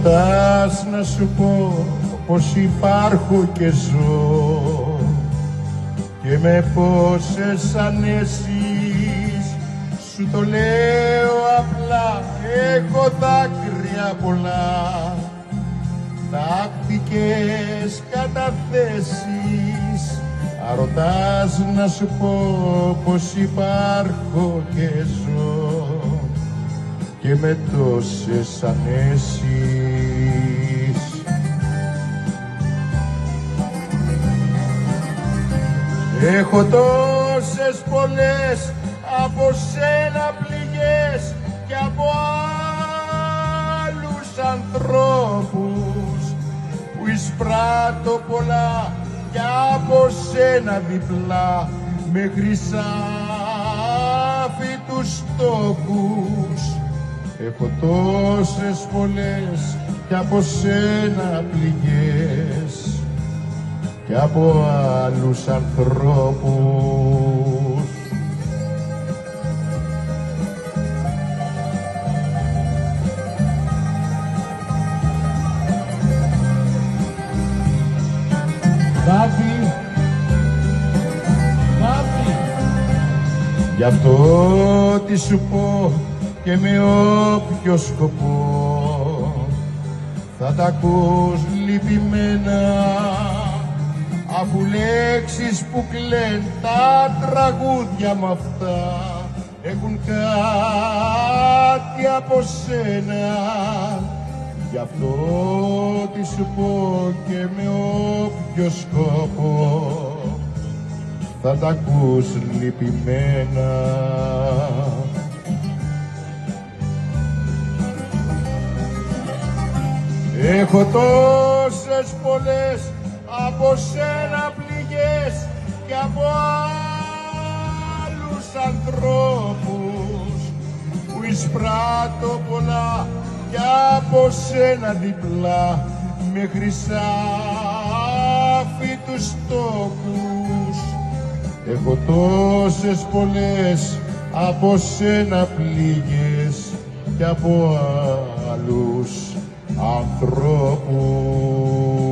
ρωτάς να σου πω πως υπάρχω και ζω και με πόσες ανέσεις σου το λέω απλά. Έχω δάκρυα πολλά, τακτικές καταθέσεις. Ρωτάς να σου πω πως υπάρχω και ζω και με τόσες ανέσεις. Έχω τόσες πολλές από σένα πληγές και από άλλους ανθρώπους που εισπράττω πολλά κι από σένα διπλά με χρυσάφι τους στόχους. Έχω τόσες πολλές κι από σένα πληγές κι από άλλους ανθρώπους. Βάφη, Βάφη. Γι' αυτό τι σου πω και με όποιο σκοπό θα τα ακούς λυπημένα, αφού λέξεις που κλαιν τα τραγούδια μ' αυτά έχουν κάτι από σένα. Γι' αυτό τι σου πω και με όποιο σκοπό θα τα ακούς λυπημένα. Έχω τόσες πολλές από σένα πληγές και από άλλους ανθρώπους που εισπράττω πολλά κι από σένα διπλά με χρυσάφι τους στόχους. Έχω τόσες πολλές από σένα πληγές κι από άλλους ανθρώπους.